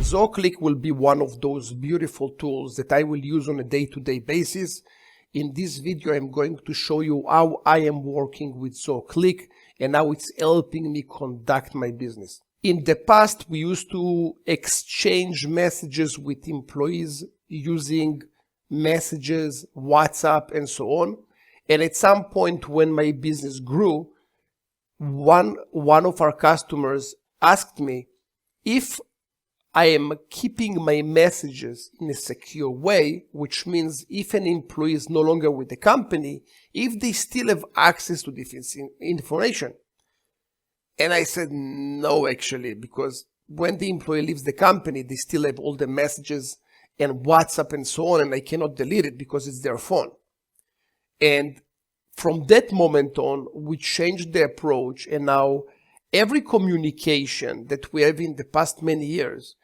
Zoho Cliq will be one of those beautiful tools that I will use on a day-to-day basis. In this video, I'm going to show you how I am working with Zoho Cliq and how it's helping me conduct my business. In the past, we used to exchange messages with employees using messages, WhatsApp, and so on. And at some point when my business grew, one of our customers asked me if I am keeping my messages in a secure way, which means if an employee is no longer with the company, if they still have access to this information. And I said, no, actually, because when the employee leaves the company, they still have all the messages and WhatsApp and so on, and I cannot delete it because it's their phone. And from that moment on, we changed the approach, and now every communication that we have in the past many years,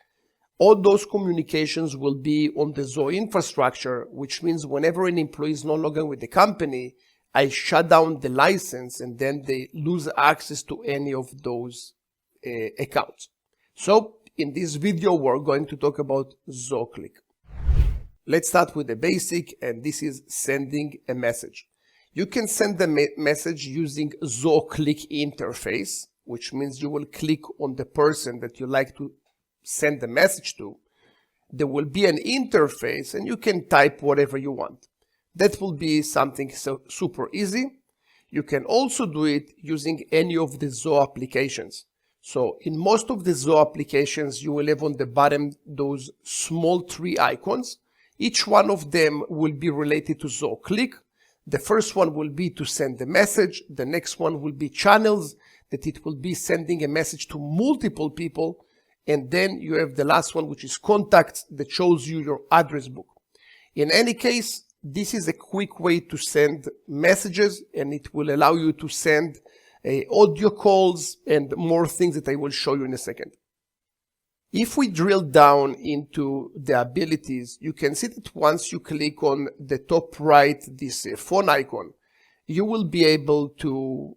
all those communications will be on the Zoho infrastructure, which means whenever an employee is no longer with the company, I shut down the license and then they lose access to any of those accounts. So in this video, we're going to talk about Zoho Cliq. Let's start with the basic, and this is sending a message. You can send the message using Zoho Cliq interface, which means you will click on the person that you like to send the message to. There will be an interface and you can type whatever you want. That will be something super easy. You can also do it using any of the Zoho applications. So in most of the Zoho applications, you will have on the bottom those small three icons. Each one of them will be related to Zoho Cliq. The first one will be to send the message. The next one will be channels, that it will be sending a message to multiple people. And then you have the last one, which is contacts, that shows you your address book. In any case, this is a quick way to send messages, and it will allow you to send audio calls and more things that I will show you in a second. If we drill down into the abilities, you can see that once you click on the top right, this phone icon, you will be able to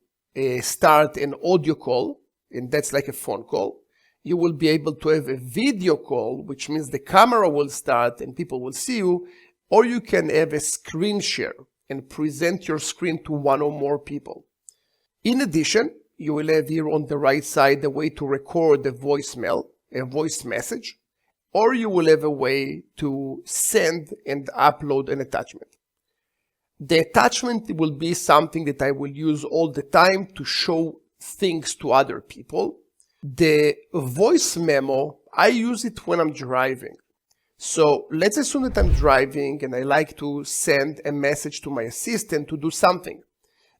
start an audio call, and that's like a phone call. You will be able to have a video call, which means the camera will start and people will see you, or you can have a screen share and present your screen to one or more people. In addition, you will have here on the right side a way to record a voicemail, a voice message, or you will have a way to send and upload an attachment. The attachment will be something that I will use all the time to show things to other people. The voice memo, I use it when I'm driving. So let's assume that I'm driving and I like to send a message to my assistant to do something.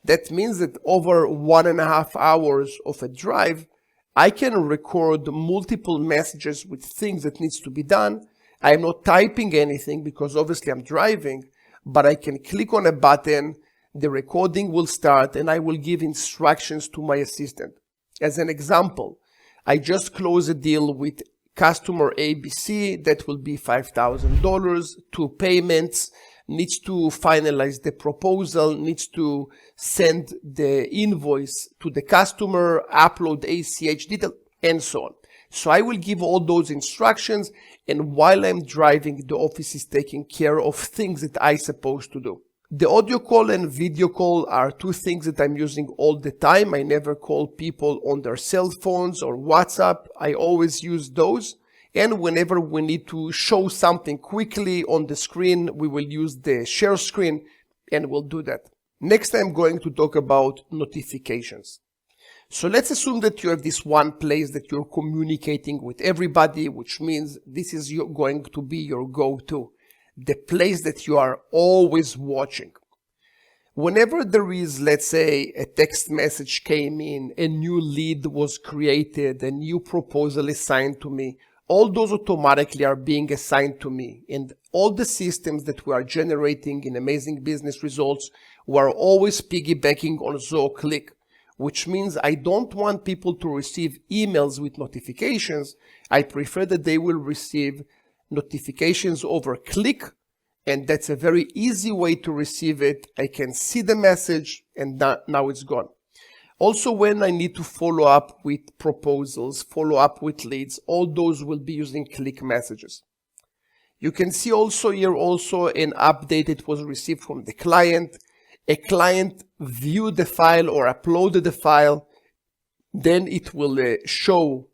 That means that over 1.5 hours of a drive, I can record multiple messages with things that needs to be done. I'm not typing anything because obviously I'm driving, but I can click on a button, the recording will start, and I will give instructions to my assistant. As an example, I just closed a deal with customer ABC that will be $5,000. 2 payments, needs to finalize the proposal, needs to send the invoice to the customer, upload ACH detail, and so on. So I will give all those instructions, and while I'm driving, the office is taking care of things that I'm supposed to do. The audio call and video call are 2 things that I'm using all the time. I never call people on their cell phones or WhatsApp. I always use those. And whenever we need to show something quickly on the screen, we will use the share screen, and we'll do that. Next, I'm going to talk about notifications. So let's assume that you have this one place that you're communicating with everybody, which means this is going to be your go-to, the place that you are always watching. Whenever there is, let's say, a text message came in, a new lead was created, a new proposal is assigned to me, all those automatically are being assigned to me. And all the systems that we are generating in amazing business results, we are always piggybacking on Zoho Cliq, which means I don't want people to receive emails with notifications. I prefer that they will receive notifications over Cliq, and that's a very easy way to receive it. I can see the message, and now it's gone. Also, when I need to follow up with proposals, follow up with leads, all those will be using Cliq messages. You can see also here also an update that was received from the client. A client viewed the file or uploaded the file, then it will show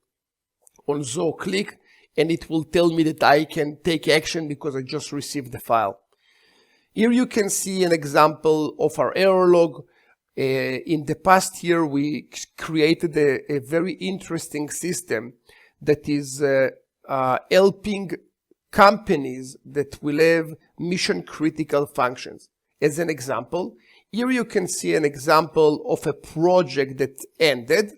on Zoho Cliq, and it will tell me that I can take action because I just received the file. Here you can see an example of our error log. In the past year, we created a very interesting system that is helping companies that will have mission critical functions. As an example, here you can see an example of a project that ended,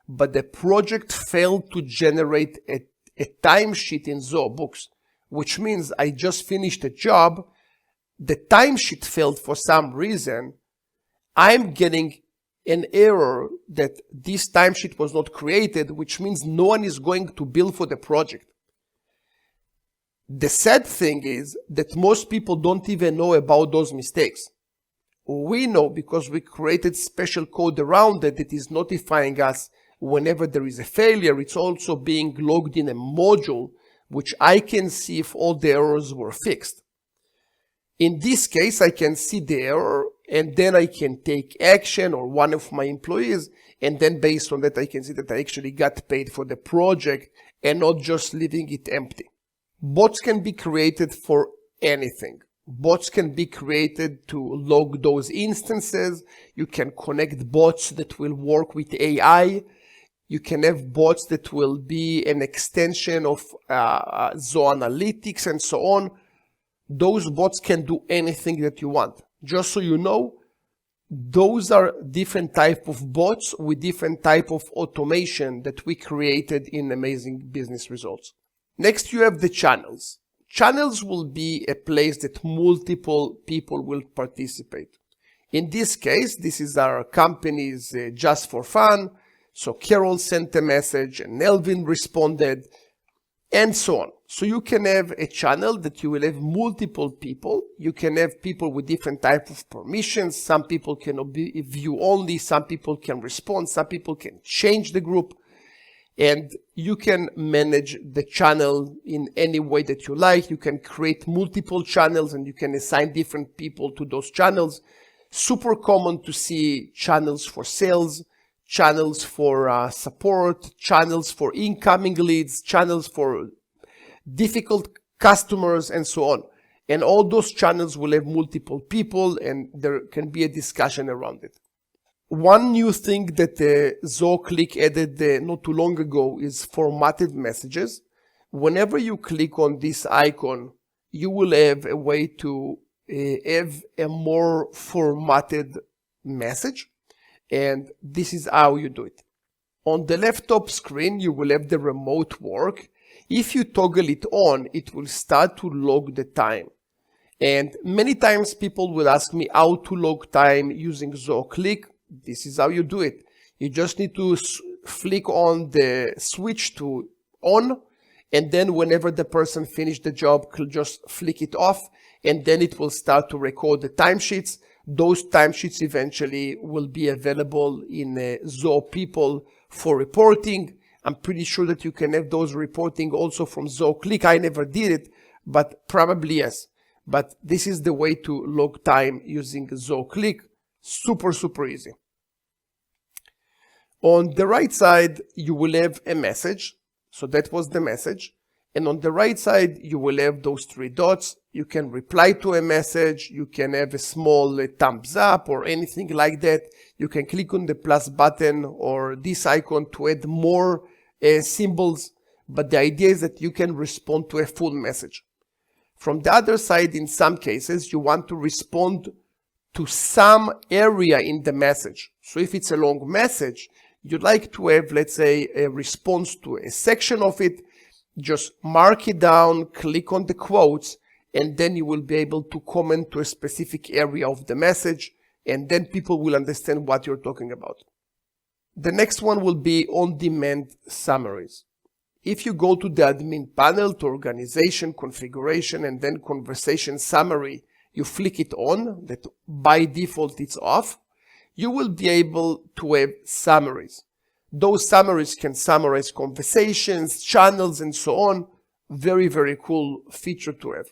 but the project failed to generate a timesheet in Zoho Books, which means I just finished a job, the timesheet failed for some reason, I'm getting an error that this timesheet was not created, which means no one is going to bill for the project. The sad thing is that most people don't even know about those mistakes. We know because we created special code around it that is notifying us whenever there is a failure. It's also being logged in a module, which I can see if all the errors were fixed. In this case, I can see the error and then I can take action, or one of my employees, and then based on that I can see that I actually got paid for the project and not just leaving it empty. Bots can be created for anything. Bots can be created to log those instances. You can connect bots that will work with AI. You can have bots that will be an extension of Zoho Analytics and so on. Those bots can do anything that you want. Just so you know, those are different type of bots with different type of automation that we created in Amazing Business Results. Next, you have the channels. Channels will be a place that multiple people will participate. In this case, this is our company's Just for Fun. So Carol sent a message and Elvin responded, and so on. So you can have a channel that you will have multiple people. You can have people with different type of permissions. Some people can be view only, some people can respond, some people can change the group. And you can manage the channel in any way that you like. You can create multiple channels and you can assign different people to those channels. Super common to see channels for sales, channels for support, channels for incoming leads, channels for difficult customers, and so on. And all those channels will have multiple people and there can be a discussion around it. One new thing that Zoho Cliq added not too long ago is formatted messages. Whenever you click on this icon, you will have a way to have a more formatted message. And this is how you do it. On the left top screen, you will have the remote work. If you toggle it on, it will start to log the time. And many times people will ask me how to log time using Zoho Cliq. This is how you do it. You just need to flick on the switch to on, and then whenever the person finished the job, just flick it off, and then it will start to record the timesheets. Those timesheets eventually will be available in Zoho People for reporting. I'm pretty sure that you can have those reporting also from Zoho Cliq. I never did it, but probably yes. But this is the way to log time using Zoho Cliq. Super, super easy. On the right side, you will have a message. So that was the message. And on the right side, you will have those three dots. You can reply to a message. You can have a small thumbs up or anything like that. You can click on the plus button or this icon to add more symbols. But the idea is that you can respond to a full message. From the other side, in some cases, you want to respond to some area in the message. So if it's a long message, you'd like to have, let's say, a response to a section of it. Just mark it down, click on the quotes, and then you will be able to comment to a specific area of the message, and then people will understand what you're talking about. The next one will be on-demand summaries. If you go to the admin panel to organization, configuration, and then conversation summary, you flick it on, that by default it's off. you will be able to have summaries. Those summaries can summarize conversations, channels, and so on. Very, very cool feature to have.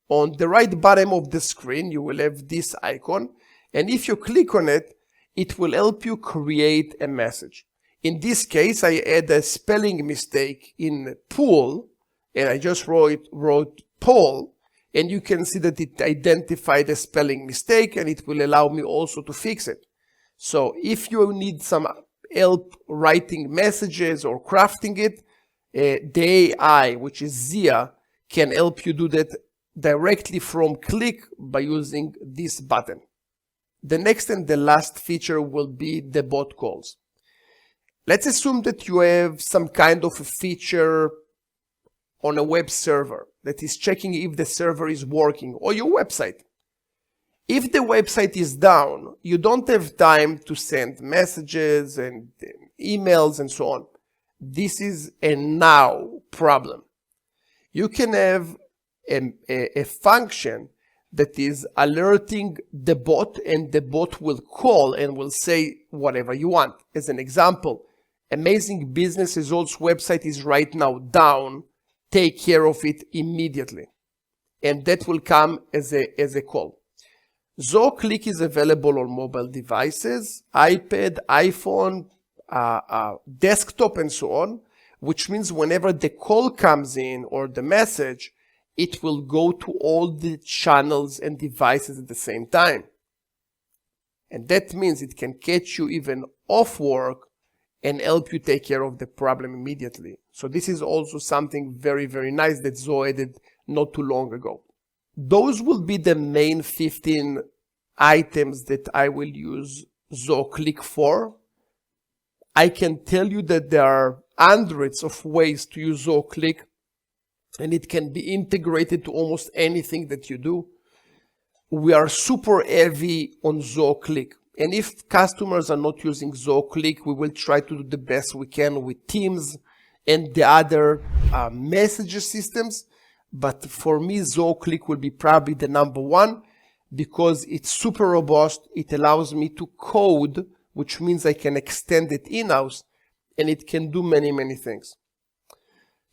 On the right bottom of the screen, you will have this icon, and if you click on it, it will help you create a message. In this case, I had a spelling mistake in pool, and I just wrote Paul, and you can see that it identified a spelling mistake, and it will allow me also to fix it. So if you need some help writing messages or crafting it, the AI, which is Zia, can help you do that directly from Cliq by using this button. The next and the last feature will be the bot calls. Let's assume that you have some kind of a feature on a web server that is checking if the server is working, or your website. If the website is down, you don't have time to send messages and emails and so on. This is a now problem. You can have a function that is alerting the bot, and the bot will call and will say whatever you want. As an example, Amazing Business Results website is right now down. Take care of it immediately. And that will come as a call. Zoho Cliq is available on mobile devices, iPad, iPhone, desktop, and so on, which means whenever the call comes in or the message, it will go to all the channels and devices at the same time. And that means it can catch you even off work and help you take care of the problem immediately. So this is also something very, very nice that Zoho added not too long ago. Those will be the main 15 items that I will use Zoho Cliq for. I can tell you that there are hundreds of ways to use Zoho Cliq, and it can be integrated to almost anything that you do. We are super heavy on Zoho Cliq. And if customers are not using Zoho Cliq, we will try to do the best we can with Teams and the other message systems. But for me, Zoho Cliq will be probably the number one because it's super robust. It allows me to code, which means I can extend it in-house, and it can do many, many things.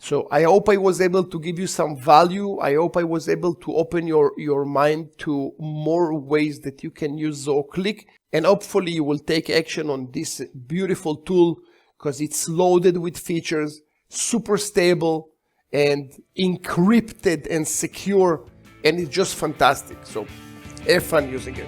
So I hope I was able to give you some value. I hope I was able to open your mind to more ways that you can use Zoho Cliq. And hopefully you will take action on this beautiful tool because it's loaded with features, super stable and encrypted and secure, and it's just fantastic. So have fun using it.